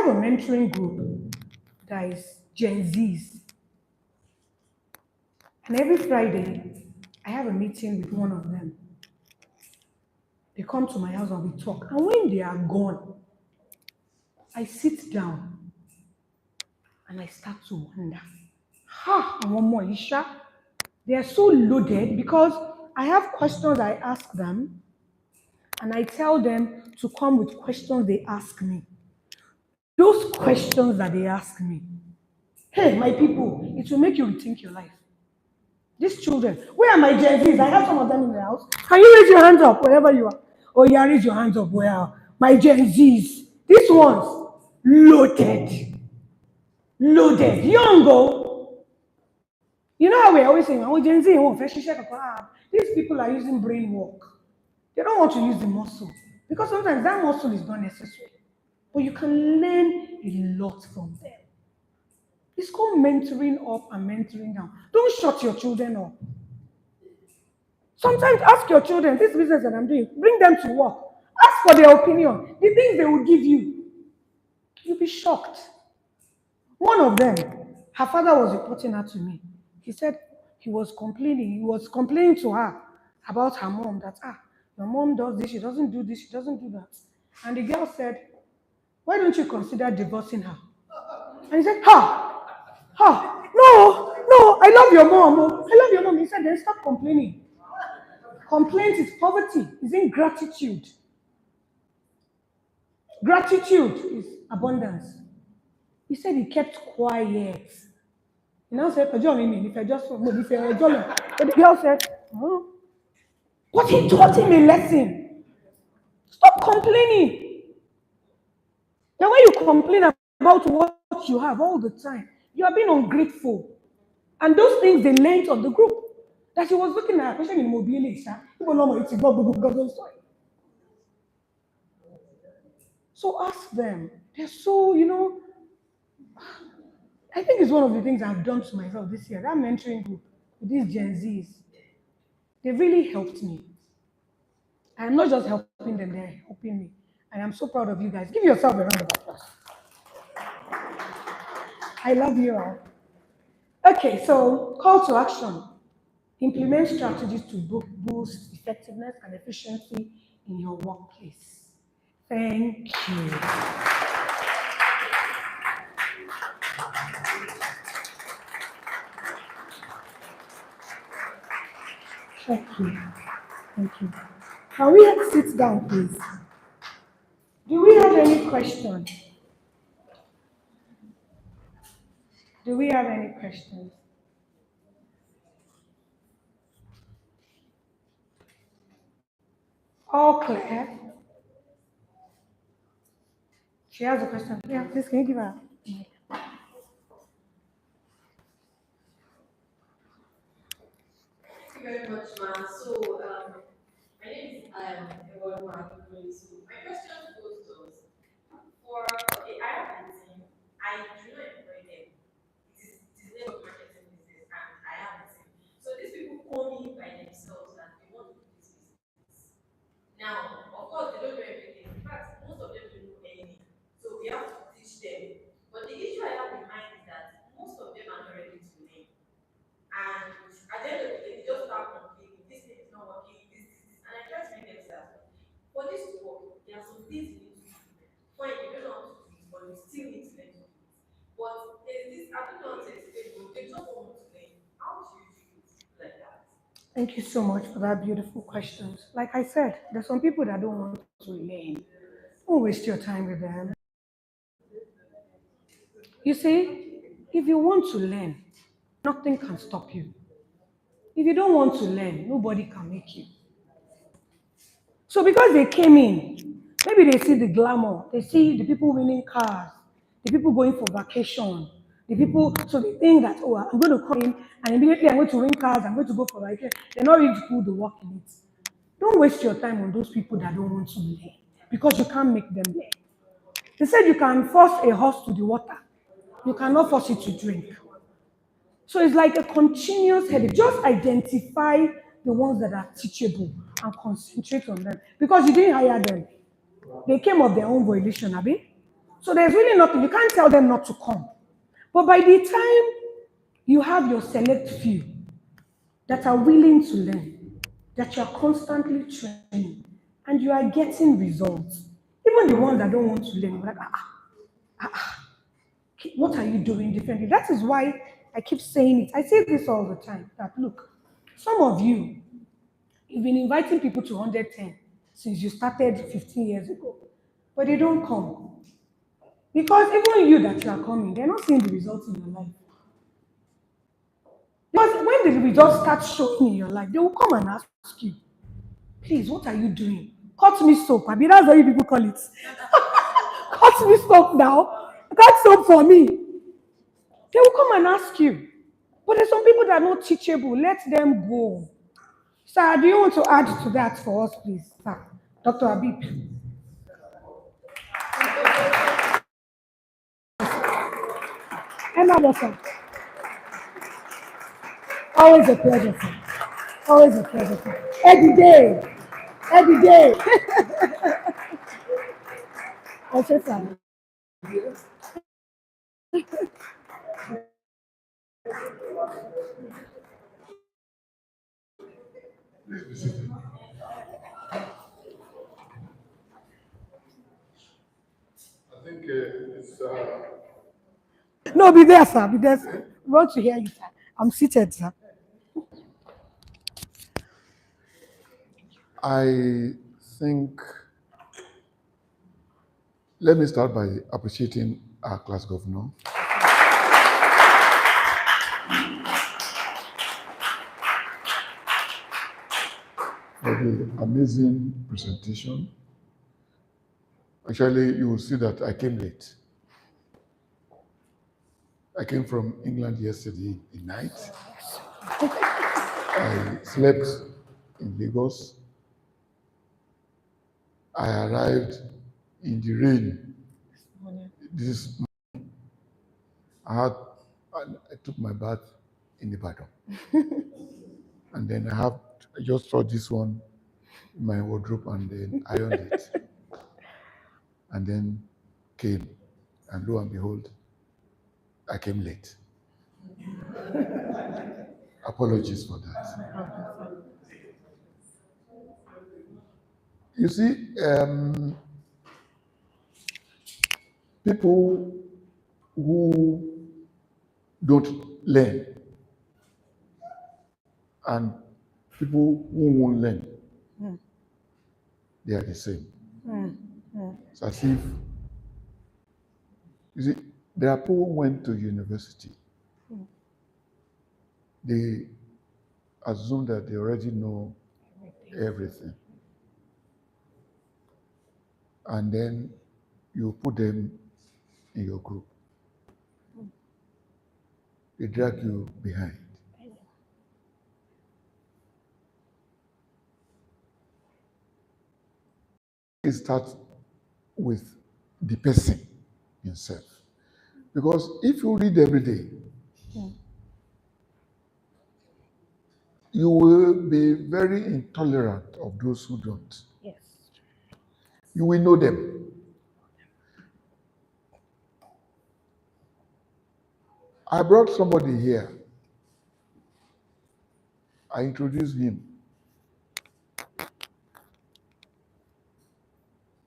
a mentoring group that is Gen Zs. And every Friday, I have a meeting with one of them. They come to my house and we talk. And when they are gone, I sit down and I start to wonder, Ha, àwọn ọmọ yìí ṣá. They are so loaded because I have questions I ask them, and I tell them to come with questions they ask me. Those questions that they ask me, hey, my people, it will make you rethink your life. These children, where are my Gen Zs? I have some of them in the house. Can you raise your hands up wherever you are? Oh, yeah, raise your hands up. Where my Gen Zs? These ones, loaded, loaded, young, oh. You know how we're always saying, oh, Gen Z, oh, these people are using brain work. They don't want to use the muscle because sometimes that muscle is not necessary. But you can learn a lot from them. It's called mentoring up and mentoring down. Don't shut your children up. Sometimes ask your children, this business that I'm doing, bring them to work. Ask for their opinion. The things they will give you, you'll be shocked. One of them, her father was reporting her to me. He said he was complaining to her about her mom that, your mom does this, she doesn't do this, she doesn't do that. And the girl said, why don't you consider divorcing her? And he said, no, I love your mom. Oh, I love your mom. He said, then stop complaining. Complaint is poverty, is ingratitude. Gratitude is abundance. He said he kept quiet. He now said, if I just if I but the girl said, oh. But he taught him a lesson. Stop complaining. Now, when you complain about what you have all the time, you are being ungrateful. And those things they learned on the group. That she was looking at, especially in mobility, so ask them. They're so, I think it's one of the things I've done to myself this year. That mentoring group with these Gen Zs, they really helped me. I'm not just helping them, they're helping me. And I'm so proud of you guys. Give yourself a round of applause. I love you all. Okay, so call to action. Implement strategies to boost effectiveness and efficiency in your workplace. Thank you. Thank you. Thank you. Can we sit down, please? Do we have any questions? Do we have any questions? All clear? She has a question. Yeah, please, can you give her? Thank you very much, Ma. My name is Ewa. So, my question goes to us. Okay, I have a team. I do not employ them. It is network marketing business, and I have a team. So, these people call me by themselves and they want to do this business. Now, of course, they don't know everything. In fact, most of them don't know anything. So, we have to teach them. But the issue I have in mind is that most of them are not ready to learn. And at the end of the day, they just start complaining. This thing is not working. This. And I try to make them say, for this to work, there are some things you need to do. Fine, you don't know how to do it, but you still need to learn to do it. But there's this, I don't know how to explain, but they just don't want to learn. How do you do it like that? Thank you so much for that beautiful questions. Like I said, there's some people that don't want to learn. Don't waste your time with them. You see, if you want to learn, nothing can stop you. If you don't want to learn, nobody can make you. So because they came in, maybe they see the glamour, they see the people winning cars, the people going for vacation, the people, so they think that, oh, I'm going to come in and immediately I'm going to win cars, I'm going to go for vacation. They're not ready to put the work in it. Don't waste your time on those people that don't want to learn because you can't make them learn. They said you can force a horse to the water. You cannot force it to drink. So it's like a continuous headache. Just identify the ones that are teachable and concentrate on them. Because you didn't hire them. They came of their own volition, Abi. So there's really nothing. You can't tell them not to come. But by the time you have your select few that are willing to learn, that you are constantly training, and you are getting results, even the ones that don't want to learn, like, what are you doing differently? That is why I keep saying it. I say this all the time that look, some of you, you've been inviting people to 110 since you started 15 years ago, but they don't come. Because even you that you are coming, they're not seeing the results in your life. Because when the results start showing in your life, they will come and ask you, please, what are you doing? Cut me soap. I mean, that's what you people call it. Cut me soap now. Cut soap for me. They will come and ask you. But there's some people that are not teachable. Let them go. Sir, do you want to add to that for us, please? Sir, Dr. Abib. Emma, sir. Always a pleasure, sir. Always a pleasure, sir. Every day. Every day. Okay, sir. I think it's. No, be there, sir. Be there, sir. We want to hear you, sir. I'm seated, sir. I think. Let me start by appreciating our class governor. For the amazing presentation. Actually, you will see that I came late. I came from England yesterday night. I slept in Lagos. I arrived in the rain. This I had. I took my bath in Ibadan, and then I just saw this one in my wardrobe and then ironed it, and then came, and lo and behold, I came late. Apologies for that. You see, people who don't learn and people who won't learn, they are the same. It's as if, you see, there are people who went to university. They assume that they already know everything. And then you put them in your group. They drag you behind. It starts with the person himself. Because if you read every day, you will be very intolerant of those who don't. Yes. You will know them. I brought somebody here. I introduced him.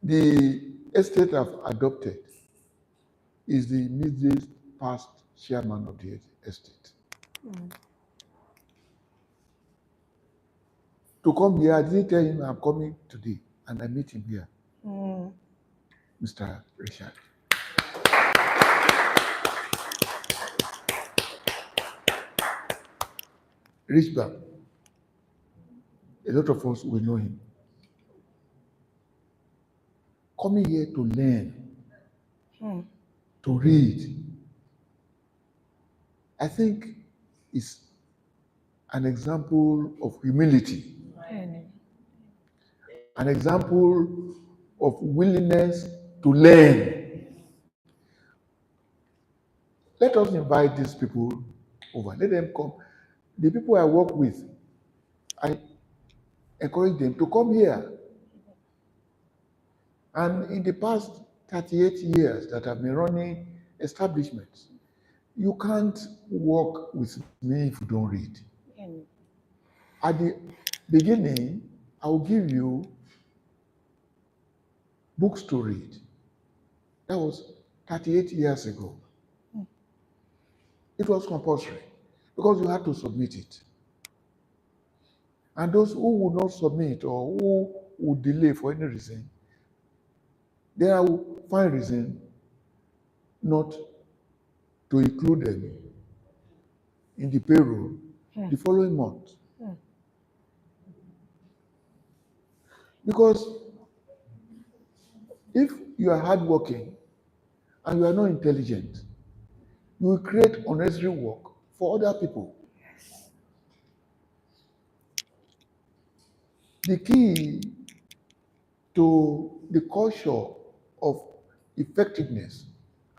The estate I've adopted is the immediate past chairman of the estate. To come here, I didn't tell him I'm coming today, and I meet him here. Mr. Richard. Richard, a lot of us will know him. Coming here to learn, to read, I think is an example of humility, an example of willingness to learn. Let us invite these people over. Let them come. The people I work with, I encourage them to come here. And in the past 38 years that I've been running establishments, you can't work with me if you don't read. At the beginning, I will give you books to read. That was 38 years ago. It was compulsory because you had to submit it. And those who would not submit or who would delay for any reason, they will find reason not to include them in the payroll the following month. Because if you are hardworking and you are not intelligent, you will create unnecessary work for other people. The key to the culture of effectiveness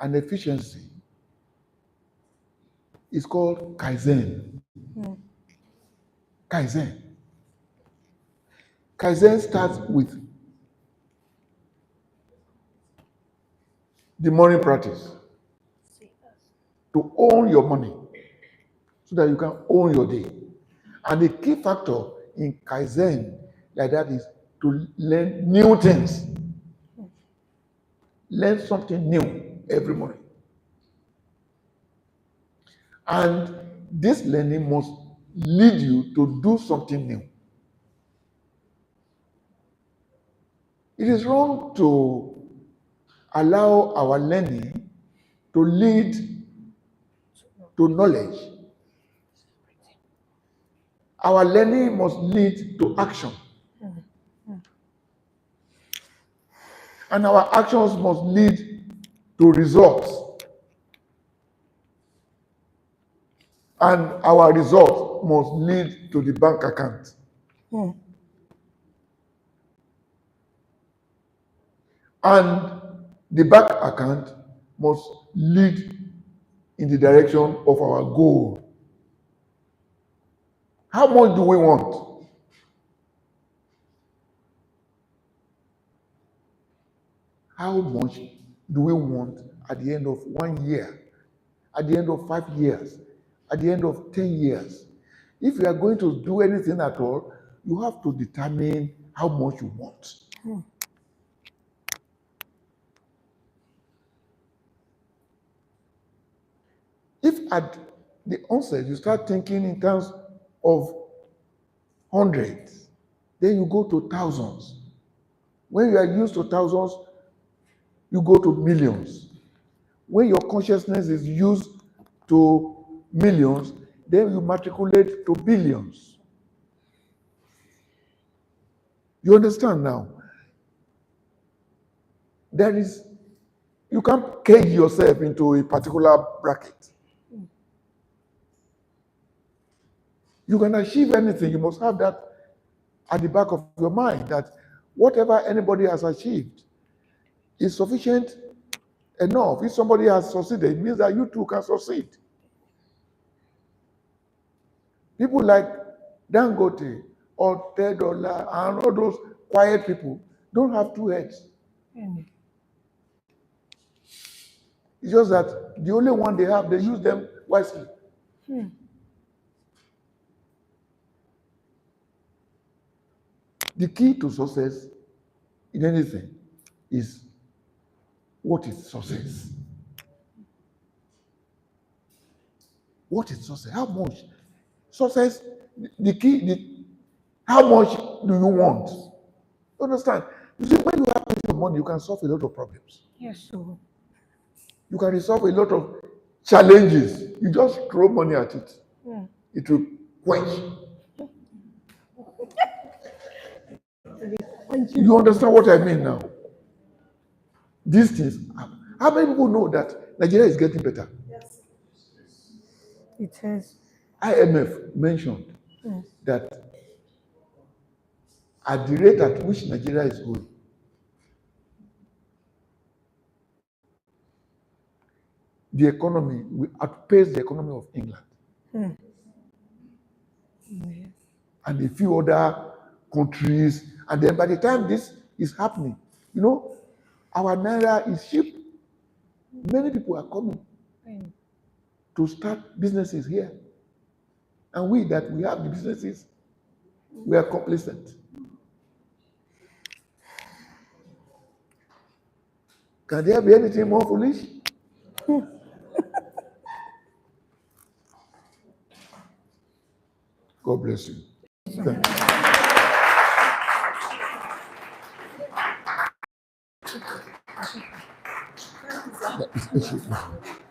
and efficiency is called Kaizen. Kaizen. Kaizen starts with the money practice to own your money so that you can own your day. And the key factor in Kaizen like that is to learn new things. Learn something new every morning. And this learning must lead you to do something new. It is wrong to allow our learning to lead to knowledge. Our learning must lead to action. And our actions must lead to results. And our results must lead to the bank account. And the bank account must lead in the direction of our goal. How much do we want? How much do we want at the end of 1 year? At the end of 5 years? At the end of 10 years? If you are going to do anything at all, you have to determine how much you want. If at the onset you start thinking in terms of hundreds, then you go to thousands. When you are used to thousands, you go to millions. When your consciousness is used to millions, then you matriculate to billions. You understand now? You can't cage yourself into a particular bracket. You can achieve anything. You must have that at the back of your mind, that whatever anybody has achieved is sufficient enough. If somebody has succeeded, it means that you too can succeed. People like Dangote or Tedola and all those quiet people don't have two heads. It's just that the only one they have, they use them wisely. The key to success in anything is, what is success? What is success? How much? Success, how much do you want? You understand? You see, when you have plenty of money, you can solve a lot of problems. Yes, so. You can resolve a lot of challenges. You just throw money at it. It will quench. You understand what I mean now? These things. How many people know that Nigeria is getting better? Yes. It is. IMF mentioned that at the rate at which Nigeria is going, the economy will outpace the economy of England and a few other countries. And then by the time this is happening, our naira is cheap. Many people are coming to start businesses here. And we have the businesses, we are complacent. Can there be anything more foolish? God bless you. Thank you.